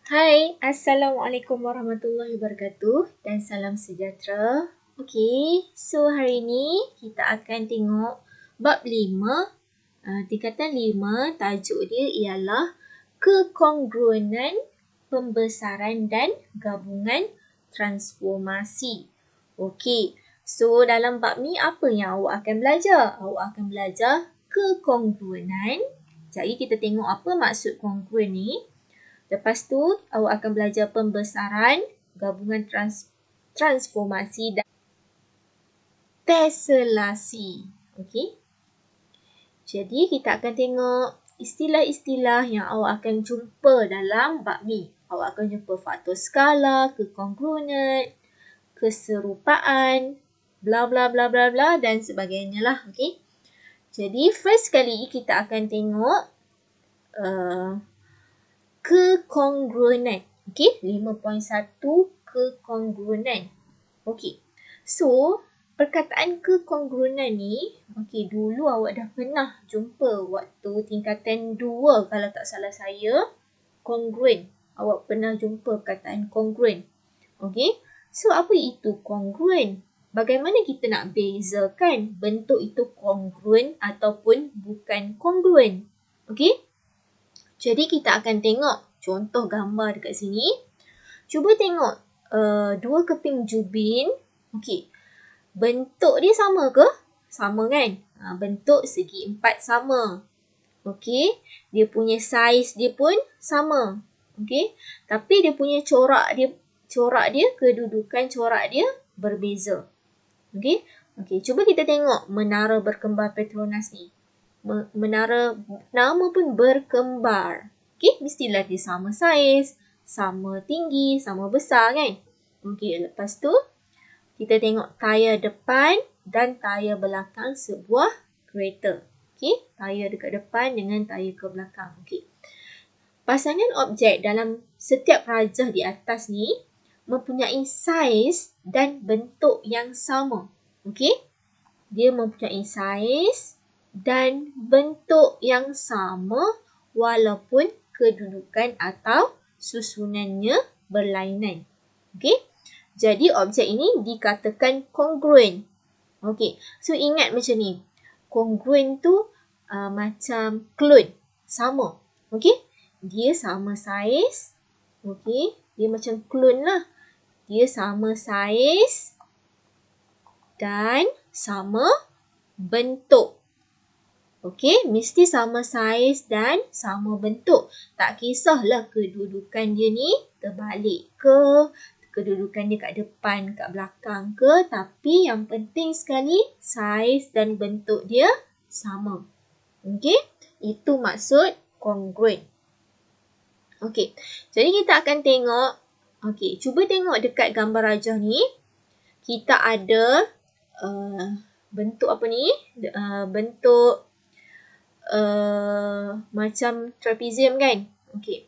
Hai, Assalamualaikum warahmatullahi wabarakatuh dan salam sejahtera. Okey, so hari ini kita akan tengok bab 5. Tingkatan 5, tajuk dia ialah kekongruenan pembesaran dan gabungan transformasi. Okey, so dalam bab ni apa yang awak akan belajar? Awak akan belajar kekongruenan. Jadi kita tengok apa maksud kongruen ni. Lepas tu, awak akan belajar pembesaran, gabungan transformasi dan teselasi. Okey? Jadi, kita akan tengok istilah-istilah yang awak akan jumpa dalam bab ni. Awak akan jumpa faktor skala, kekongruenan, keserupaan, bla bla bla bla bla dan sebagainya lah. Okey? Jadi, first kali kita akan tengok kekongruenan. Okey, 5.1 kekongruenan. Okey. So, perkataan kekongruenan ni, okey, dulu awak dah pernah jumpa waktu tingkatan 2 kalau tak salah saya, kongruen. Awak pernah jumpa perkataan kongruen. Okey. So, apa itu kongruen? Bagaimana kita nak bezakan bentuk itu kongruen ataupun bukan kongruen? Okey. Jadi kita akan tengok contoh gambar dekat sini. Cuba tengok dua keping jubin. Okey. Bentuk dia sama ke? Sama kan? Bentuk segi empat sama. Okey. Dia punya saiz dia pun sama. Okey. Tapi dia punya corak dia, kedudukan corak dia berbeza. Okey. Okey, cuba kita tengok menara berkembar Petronas ni. Menara nama pun berkembar. Okey, mestilah dia sama saiz, sama tinggi, sama besar kan? Okey, lepas tu kita tengok tayar depan dan tayar belakang sebuah kereta. Okey, tayar dekat depan dengan tayar ke belakang. Okey. Pasangan objek dalam setiap rajah di atas ni mempunyai saiz dan bentuk yang sama. Okey? Dia mempunyai saiz dan bentuk yang sama walaupun kedudukan atau susunannya berlainan. Okey? Jadi objek ini dikatakan kongruen. Okey. So ingat macam ni. Kongruen tu macam klon. Sama. Okey? Dia sama saiz. Okey? Dia macam klon lah. Dia sama saiz dan sama bentuk. Okey, mesti sama saiz dan sama bentuk. Tak kisahlah kedudukan dia ni terbalik ke, kedudukan dia kat depan, kat belakang ke, tapi yang penting sekali saiz dan bentuk dia sama. Okey, itu maksud kongruen. Okey, jadi kita akan tengok, okey, cuba tengok dekat gambar rajah ni, kita ada bentuk apa ni? Bentuk macam trapezium kan? Okey.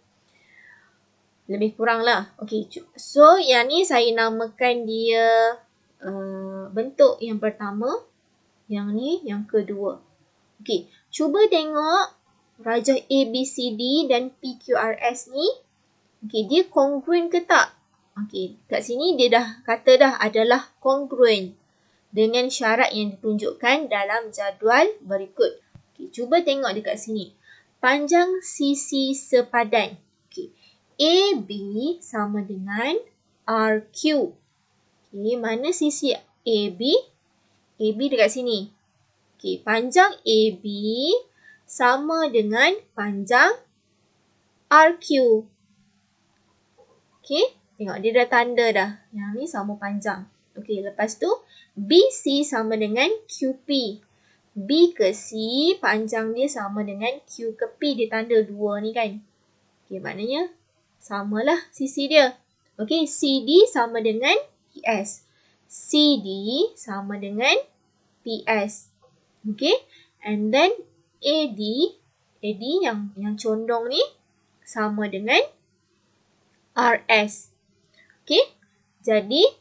Lebih kurang lah. Okey. So, yang ni saya namakan dia bentuk yang pertama. Yang ni yang kedua. Okey. Cuba tengok rajah A, B, C, D dan P, Q, R, S ni. Okey. Dia kongruen ke tak? Okey. Kat sini dia dah kata dah adalah kongruen. Dengan syarat yang ditunjukkan dalam jadual berikut. Okay, cuba tengok dekat sini. Panjang sisi sepadan. Okay. AB sama dengan RQ. Okay, mana sisi AB? AB dekat sini. Okay, panjang AB sama dengan panjang RQ. Okay, tengok dia dah tanda dah. Yang ni sama panjang. Okay, lepas tu BC sama dengan QP. B ke C, panjang dia sama dengan Q ke P. Dia tanda dua ni kan. Okay, maknanya samalah sisi dia. Okay, CD sama dengan PS. CD sama dengan PS. Okay, and then AD yang condong ni sama dengan RS. Okay, jadi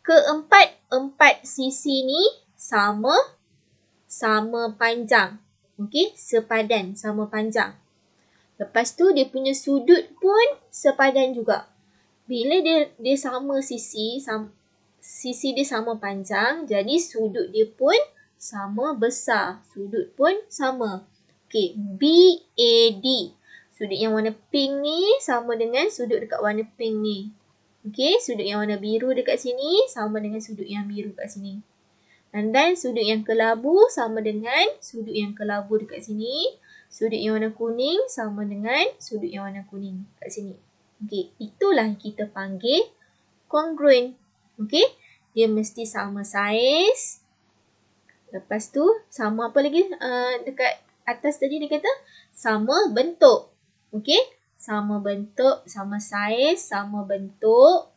keempat sisi ni sama panjang. Okey, sepadan, sama panjang. Lepas tu dia punya sudut pun sepadan juga. Bila dia sama sisi, sisi dia sama panjang, jadi sudut dia pun sama besar. Sudut pun sama. Okey, BAD. Sudut yang warna pink ni sama dengan sudut dekat warna pink ni. Okey, sudut yang warna biru dekat sini sama dengan sudut yang biru kat sini. And then sudut yang kelabu sama dengan sudut yang kelabu dekat sini. Sudut yang warna kuning sama dengan sudut yang warna kuning kat sini. Okey, itulah kita panggil congruent. Okey, dia mesti sama saiz. Lepas tu sama apa lagi dekat atas tadi dia kata? Sama bentuk. Okey, sama bentuk, sama saiz, sama bentuk.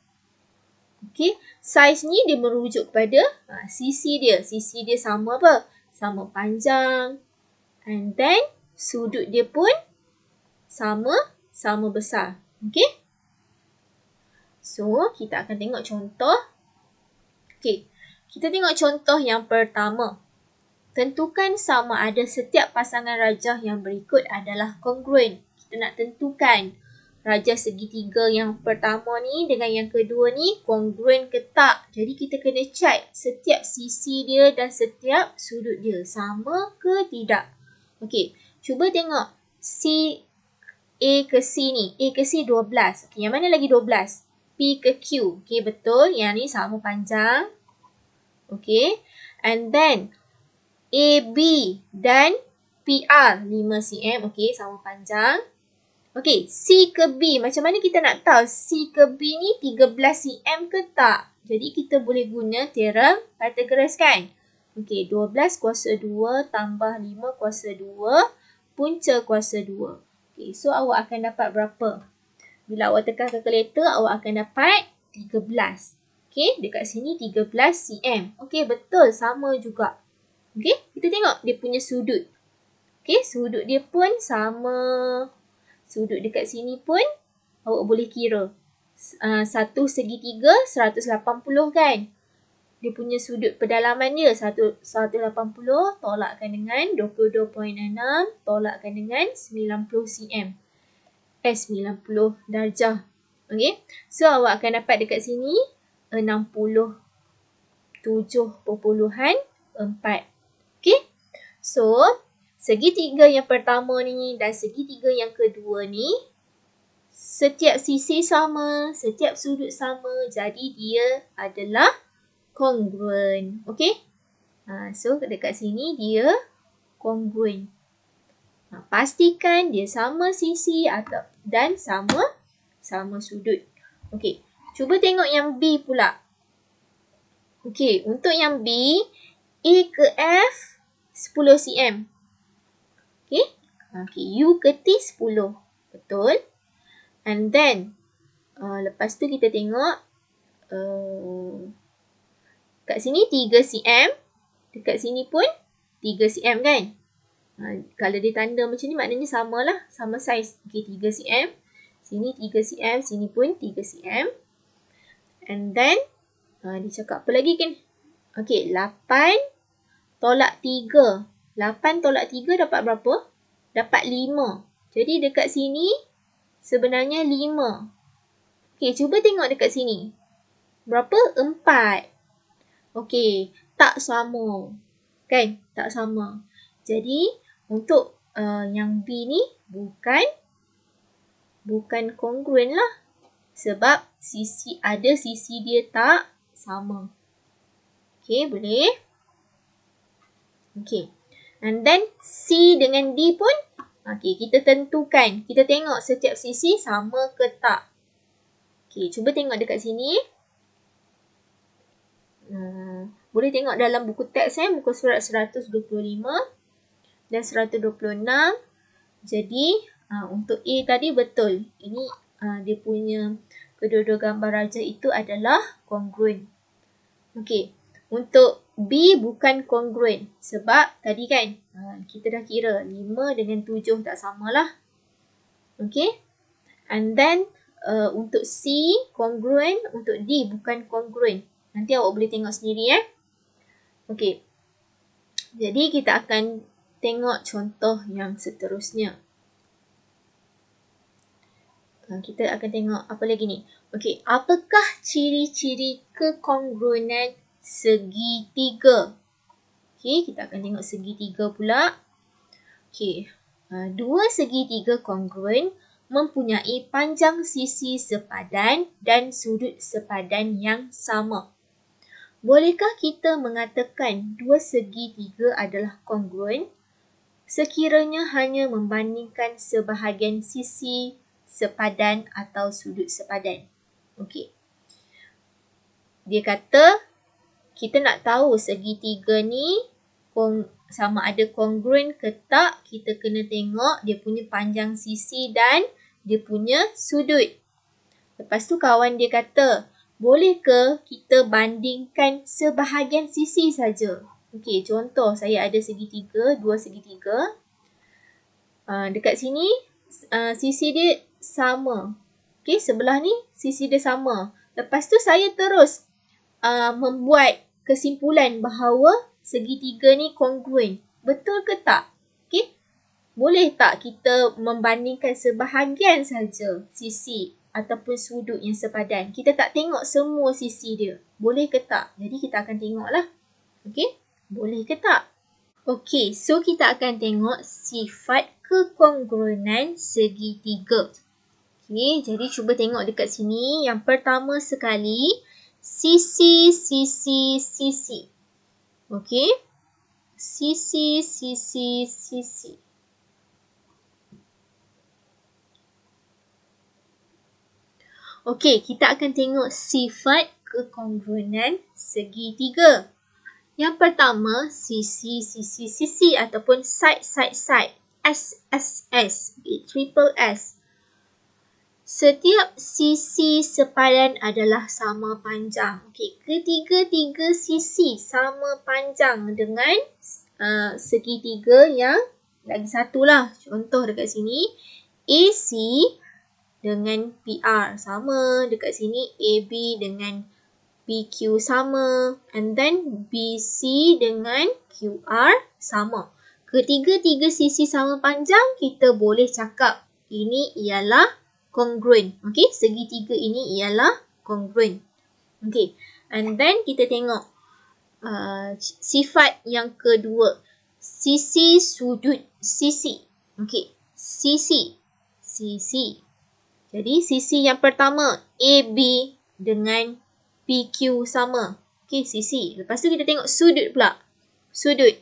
Okey, saiz ni dia merujuk kepada sisi dia. Sisi dia sama apa? Sama panjang. And then sudut dia pun sama besar. Okey? So, kita akan tengok contoh. Okey, kita tengok contoh yang pertama. Tentukan sama ada setiap pasangan rajah yang berikut adalah congruent. Kita nak tentukan rajah segitiga yang pertama ni dengan yang kedua ni congruent ke tak. Jadi kita kena check setiap sisi dia dan setiap sudut dia sama ke tidak. Okey, cuba tengok C A ke C ni. A ke C 12. Okey, yang mana lagi 12? P ke Q. Okey, betul. Yang ni sama panjang. Okey. And then AB dan PR 5 cm. Okey, sama panjang. Okey, C ke B. Macam mana kita nak tahu C ke B ni 13 cm ke tak? Jadi kita boleh guna teorem Pythagoras kan? Okey, 12 kuasa 2 tambah 5 kuasa 2 punca kuasa 2. Okey, so awak akan dapat berapa? Bila awak tekan kalkulator, awak akan dapat 13. Okey, dekat sini 13 cm. Okey, betul. Sama juga. Okey, kita tengok dia punya sudut. Okey, sudut dia pun sama. Sudut dekat sini pun awak boleh kira. Satu segitiga 180 kan. Dia punya sudut pedalaman dia 180 tolakkan dengan 22.6 tolakkan dengan 90 cm. 90 darjah. Okey. So awak akan dapat dekat sini 67.4. Okey. So segitiga yang pertama ni dan segitiga yang kedua ni setiap sisi sama, setiap sudut sama, jadi dia adalah congruent. Okey? So dekat sini dia congruent. Pastikan dia sama sisi dan sama sudut. Okey, cuba tengok yang B pula. Okey, untuk yang B, A ke F 10 cm. Okey. Okey, U ke T 10. Betul. And then lepas tu kita tengok kat sini 3 cm. Dekat sini pun 3 cm kan? Kalau dia tanda macam ni maknanya samalah. Sama saiz. Okey, 3 cm. Sini 3 cm. Sini pun 3 cm. And then dia cakap apa lagi kan? Okey, 8 tolak 3. 8 tolak 3 dapat berapa? Dapat 5. Jadi dekat sini sebenarnya 5. Okey, cuba tengok dekat sini. Berapa? 4. Okey, tak sama. Kan? Tak sama. Jadi, untuk yang B ni bukan congruent lah. Sebab ada sisi dia tak sama. Okey, boleh? Okey. And then C dengan D pun okey, kita tentukan. Kita tengok setiap sisi sama ke tak. Okey, cuba tengok dekat sini. Boleh tengok dalam buku teks muka surat 125 dan 126. Jadi, untuk A tadi betul. Ini dia punya kedua-dua gambar rajah itu adalah congruent. Okey, untuk B bukan congruent. Sebab tadi kan, kita dah kira 5 dengan 7 tak samalah. Okey. And then, untuk C congruent, untuk D bukan congruent. Nanti awak boleh tengok sendiri Okey. Jadi kita akan tengok contoh yang seterusnya. Kita akan tengok apa lagi ni. Okey, apakah ciri-ciri kekongruenan segitiga? Okey, kita akan tengok segitiga pula. Okey, dua segitiga kongruen mempunyai panjang sisi sepadan dan sudut sepadan yang sama. Bolehkah kita mengatakan dua segitiga adalah kongruen sekiranya hanya membandingkan sebahagian sisi sepadan atau sudut sepadan? Okey. Dia kata kita nak tahu segitiga ni sama ada kongruen ke tak, kita kena tengok dia punya panjang sisi dan dia punya sudut. Lepas tu kawan dia kata, boleh ke kita bandingkan sebahagian sisi saja? Okey, contoh saya ada segitiga, dua segitiga. Dekat sini sisi dia sama. Okey, sebelah ni sisi dia sama. Lepas tu saya terus membuat kesimpulan bahawa segitiga ni kongruen. Betul ke tak? Okey. Boleh tak kita membandingkan sebahagian saja sisi ataupun sudut yang sepadan? Kita tak tengok semua sisi dia. Boleh ke tak? Jadi kita akan tengoklah. Okey. Boleh ke tak? Okey, so kita akan tengok sifat kekongruenan segitiga. Okey, jadi cuba tengok dekat sini. Yang pertama sekali, sisi. Okey. Sisi. Okey, kita akan tengok sifat kekongruenan segitiga. Yang pertama, sisi ataupun side. SSS. Triple S. Setiap sisi sepadan adalah sama panjang. Okey, ketiga-tiga sisi sama panjang dengan segitiga yang lagi satu lah. Contoh dekat sini, AC dengan PR sama. Dekat sini, AB dengan PQ sama. And then BC dengan QR sama. Ketiga-tiga sisi sama panjang, kita boleh cakap ini ialah kongruen. Okey, segitiga ini ialah kongruen. Okey, and then kita tengok sifat yang kedua. Sisi sudut sisi. Okey, sisi. Jadi sisi yang pertama AB dengan PQ sama. Okey, sisi. Lepas tu kita tengok sudut pula. Sudut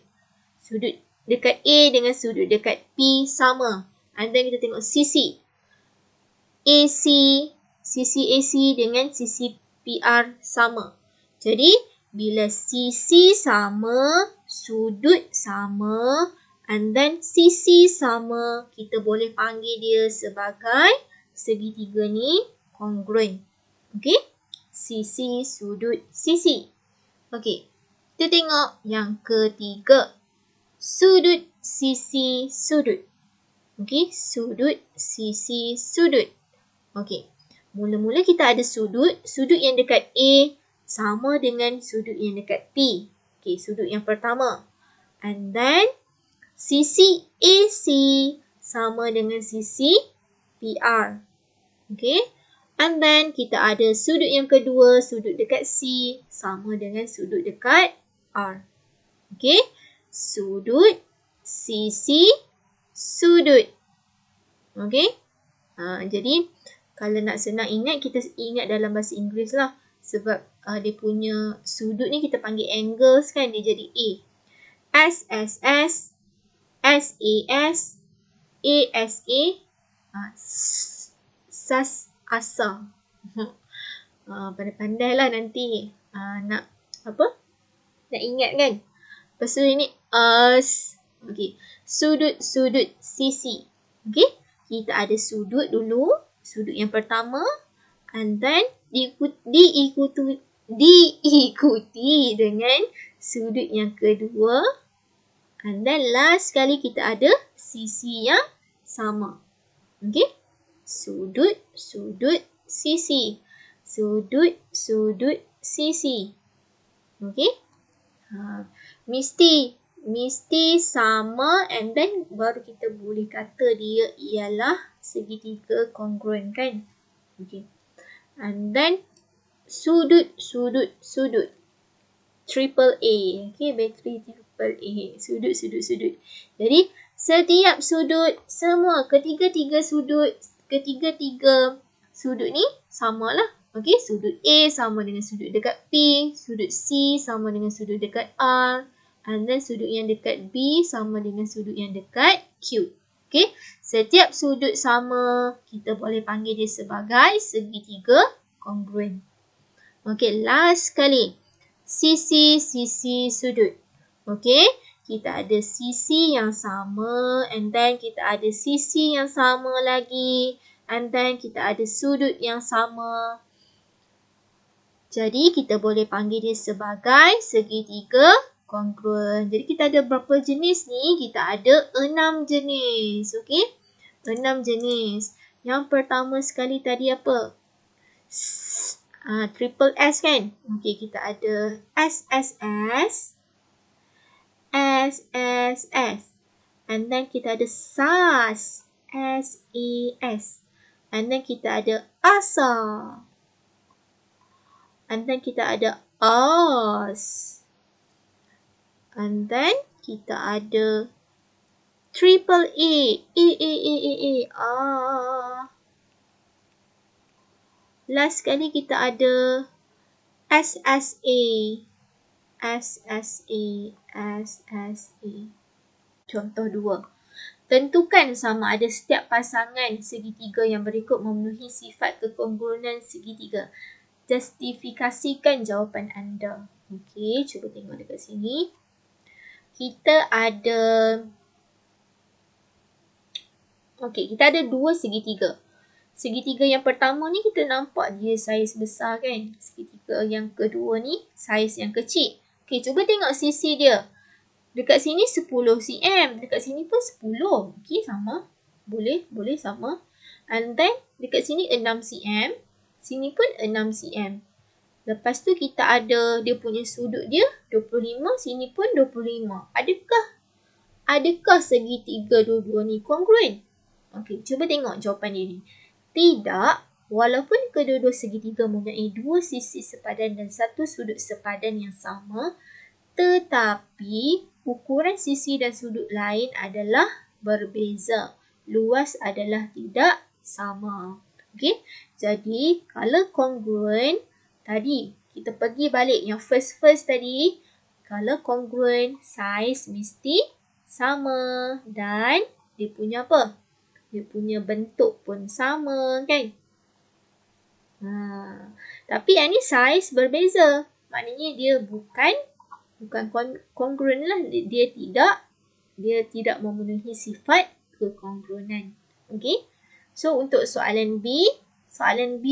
dekat A dengan sudut dekat P sama. And then kita tengok sisi. Sisi AC dengan sisi PR sama. Jadi, bila sisi sama, sudut sama, and then sisi sama, kita boleh panggil dia sebagai segitiga ni kongruen. Okey? Sisi, sudut, sisi. Okey. Kita tengok yang ketiga. Sudut, sisi, sudut. Okey, sudut, sisi, sudut. Okey, mula-mula kita ada sudut yang dekat A sama dengan sudut yang dekat P. Okey, sudut yang pertama. And then, sisi AC sama dengan sisi PR. Okey, and then kita ada sudut yang kedua, sudut dekat C sama dengan sudut dekat R. Okey, sudut, sisi, sudut. Okey, jadi kalau nak senang ingat, kita ingat dalam bahasa Inggeris lah. Sebab dia punya sudut ni kita panggil angles kan, dia jadi A. SSS, SAS, ASA, SAS, ASA. Pandai-pandai lah nanti nak apa? Nak ingat kan? Lepas tu ini Okey, sudut, sisi. Okey, kita ada sudut dulu. Sudut yang pertama, and then diikuti dengan sudut yang kedua, and then last sekali kita ada sisi yang sama. Okey? Sudut, sisi. Sudut, sisi. Okey? Mesti sama, and then baru kita boleh kata dia ialah segitiga kongruen kan. Okay. And then sudut. Triple A. Okay, bateri triple A. Sudut. Jadi, setiap sudut, semua ketiga-tiga sudut ni samalah. Okay, sudut A sama dengan sudut dekat P, sudut C sama dengan sudut dekat R, and then sudut yang dekat B sama dengan sudut yang dekat Q. Okay, setiap sudut sama, kita boleh panggil dia sebagai segitiga kongruen. Okay, last kali. Sisi sudut. Okay, kita ada sisi yang sama, and then kita ada sisi yang sama lagi, and then kita ada sudut yang sama. Jadi, kita boleh panggil dia sebagai segitiga kongruen. Jadi, kita ada berapa jenis ni? Kita ada 6 jenis. Okay? 6 jenis. Yang pertama sekali tadi apa? Triple S kan? Okay, kita ada SSS. And then kita ada SAS. SES. And then kita ada ASA. And then kita ada AS. And then kita ada triple A. Last kali kita ada SSA. Contoh 2. Tentukan sama ada setiap pasangan segitiga yang berikut memenuhi sifat kekongruenan segitiga. Justifikasikan jawapan anda. Okey, cuba tengok dekat sini. Kita ada dua segitiga. Segitiga yang pertama ni kita nampak dia saiz besar kan. Segitiga yang kedua ni saiz yang kecil. Okey, cuba tengok sisi dia. Dekat sini 10 cm, dekat sini pun 10. Okey, sama. Boleh sama. And then dekat sini 6 cm. Sini pun 6 cm. Lepas tu kita ada dia punya sudut dia 25, sini pun 25. Adakah segitiga dua-dua ni kongruen? Okey, cuba tengok jawapan dia ni. Tidak, walaupun kedua-dua segitiga mempunyai dua sisi sepadan dan satu sudut sepadan yang sama, tetapi ukuran sisi dan sudut lain adalah berbeza. Luas adalah tidak sama. Okey, jadi kalau kongruen, tadi kita pergi balik yang first tadi, kalau kongruen saiz mesti sama dan dia punya apa? Dia punya bentuk pun sama kan? Tapi yang ni saiz berbeza. Maknanya dia bukan kongruen lah. Dia tidak memenuhi sifat kekongruenan. Okey. So untuk soalan B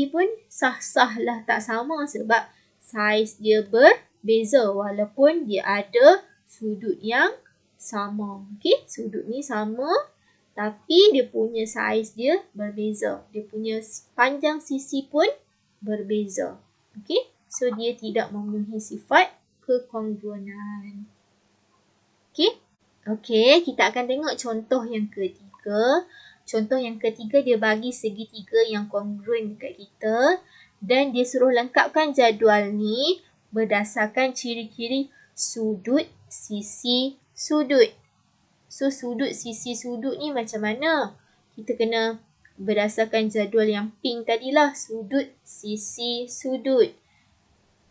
pun sah-sah lah tak sama sebab saiz dia berbeza walaupun dia ada sudut yang sama. Okey, sudut ni sama tapi dia punya saiz dia berbeza. Dia punya panjang sisi pun berbeza. Okey, so dia tidak memenuhi sifat kekongruenan. Okey, kita akan tengok contoh yang ketiga. Contoh yang ketiga dia bagi segitiga yang kongruen dekat kita dan dia suruh lengkapkan jadual ni berdasarkan ciri-ciri sudut, sisi, sudut. So, sudut, sisi, sudut ni macam mana? Kita kena berdasarkan jadual yang pink tadilah. Sudut, sisi, sudut.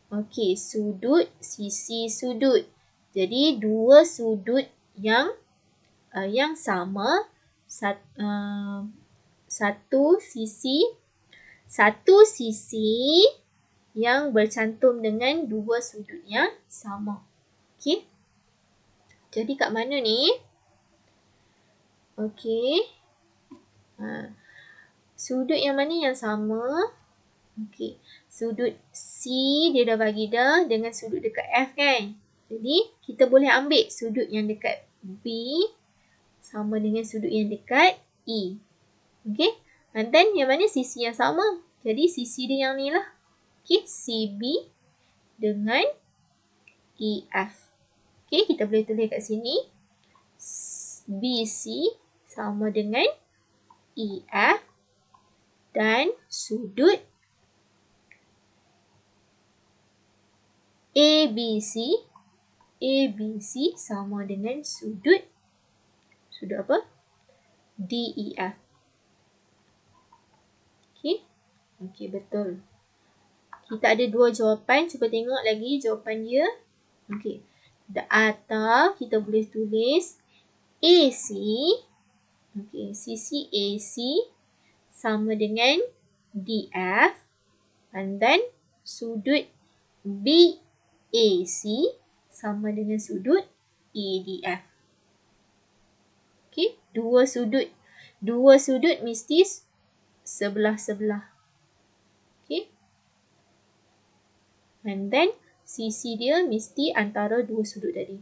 Okey, sudut, sisi, sudut. Jadi, dua sudut yang sama. Satu sisi yang bercantum dengan dua sudut yang sama. Okey. Jadi kat mana ni? Okey. Sudut yang mana yang sama? Okey. Sudut C dia dah bagi dah dengan sudut dekat F kan? Jadi kita boleh ambil sudut yang dekat B sama dengan sudut yang dekat E. Okey. And then yang mana sisi yang sama? Jadi sisi dia yang ni lah. Okey, CB dengan EF. Okey, kita boleh tulis kat sini. BC sama dengan DEF dan sudut ABC sama dengan sudut apa? DEF. Okey, betul. Kita ada 2 jawapan. Cuba tengok lagi jawapan dia. Okey. Atau kita boleh tulis AC. Okey, sisi AC sama dengan DF. And then sudut BAC sama dengan sudut ADF. Okey, dua sudut mesti sebelah-sebelah. Okey. And then sisi dia mesti antara dua sudut tadi.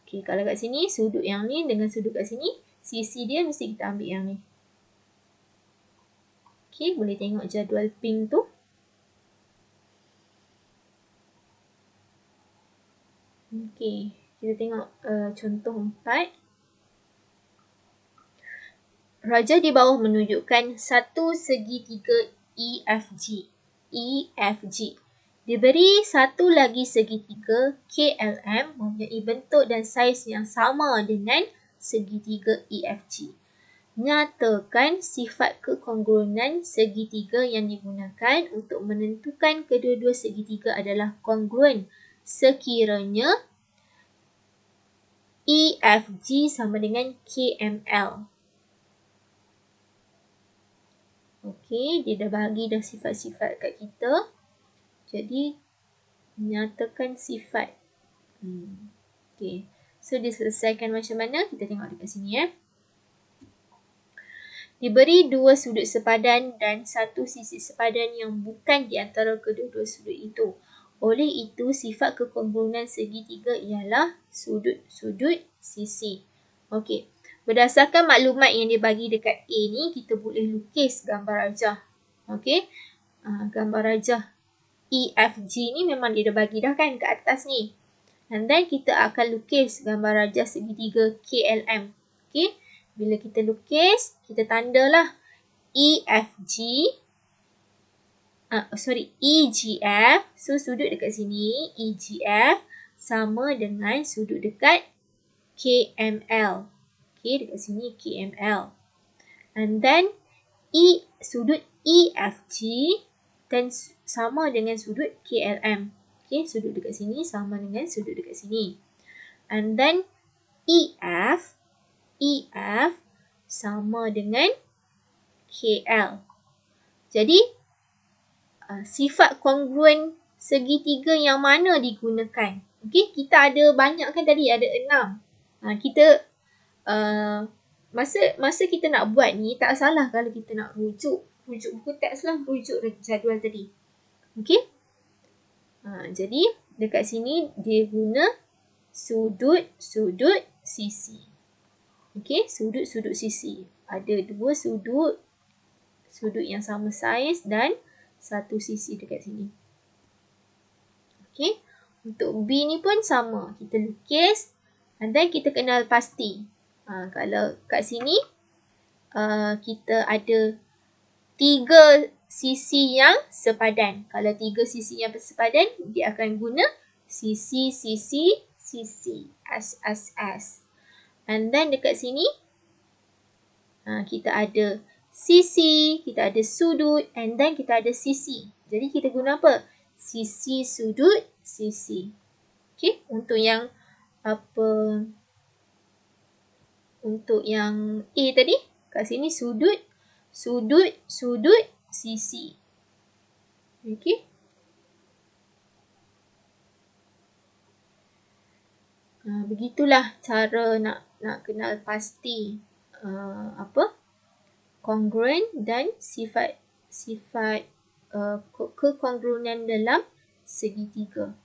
Okey, kalau kat sini sudut yang ni dengan sudut kat sini, sisi dia mesti kita ambil yang ni. Okey, boleh tengok jadual pink tu. Okey, kita tengok contoh 4. Raja di bawah menunjukkan satu segitiga EFG. Diberi satu lagi segitiga KLM mempunyai bentuk dan saiz yang sama dengan segitiga EFG. Nyatakan sifat kekongruenan segitiga yang digunakan untuk menentukan kedua-dua segitiga adalah kongruen sekiranya EFG sama dengan KML. Okey, dia dah bagi dah sifat-sifat kat kita. Jadi, nyatakan sifat. Okey, so diselesaikan macam mana? Kita tengok dekat sini ya. Diberi dua sudut sepadan dan satu sisi sepadan yang bukan di antara kedua-dua sudut itu. Oleh itu, sifat kekongruenan segitiga ialah sudut-sudut sisi. Okey. Berdasarkan maklumat yang dibagi dekat A ni, kita boleh lukis gambar rajah. Okey. Gambar rajah EFG ni memang dia dah bagi dah kan kat atas ni. And then kita akan lukis gambar rajah segitiga KLM. Okey. Bila kita lukis, kita tandalah EGF. So, sudut dekat sini, EGF sama dengan sudut dekat KML. Okay, dekat sini KML. And then, sudut EFG dan sama dengan sudut KLM. Okay, sudut dekat sini sama dengan sudut dekat sini. And then, EF sama dengan KL. Jadi, sifat kongruen segitiga yang mana digunakan? Okay, kita ada banyak kan tadi, ada 6. Kita masa kita nak buat ni, tak salah kalau kita nak rujuk buku teks lah, rujuk jadual tadi. Okay. Jadi, dekat sini dia guna sudut-sudut sisi. Okay, sudut-sudut sisi. Ada dua sudut yang sama saiz dan satu sisi dekat sini. Okay, untuk B ni pun sama. Kita lukis and then kita kenal pasti. Kalau kat sini, kita ada 3 sisi yang sepadan. Kalau 3 sisi yang sepadan, dia akan guna sisi. S. And then dekat sini, kita ada sisi, kita ada sudut, and then kita ada sisi. Jadi kita guna apa? Sisi, sudut, sisi. Okay, untuk yang untuk yang A tadi, kat sini sudut, sisi. Okay. Begitulah cara nak kenal pasti kongruen dan sifat kekongruenan dalam segitiga.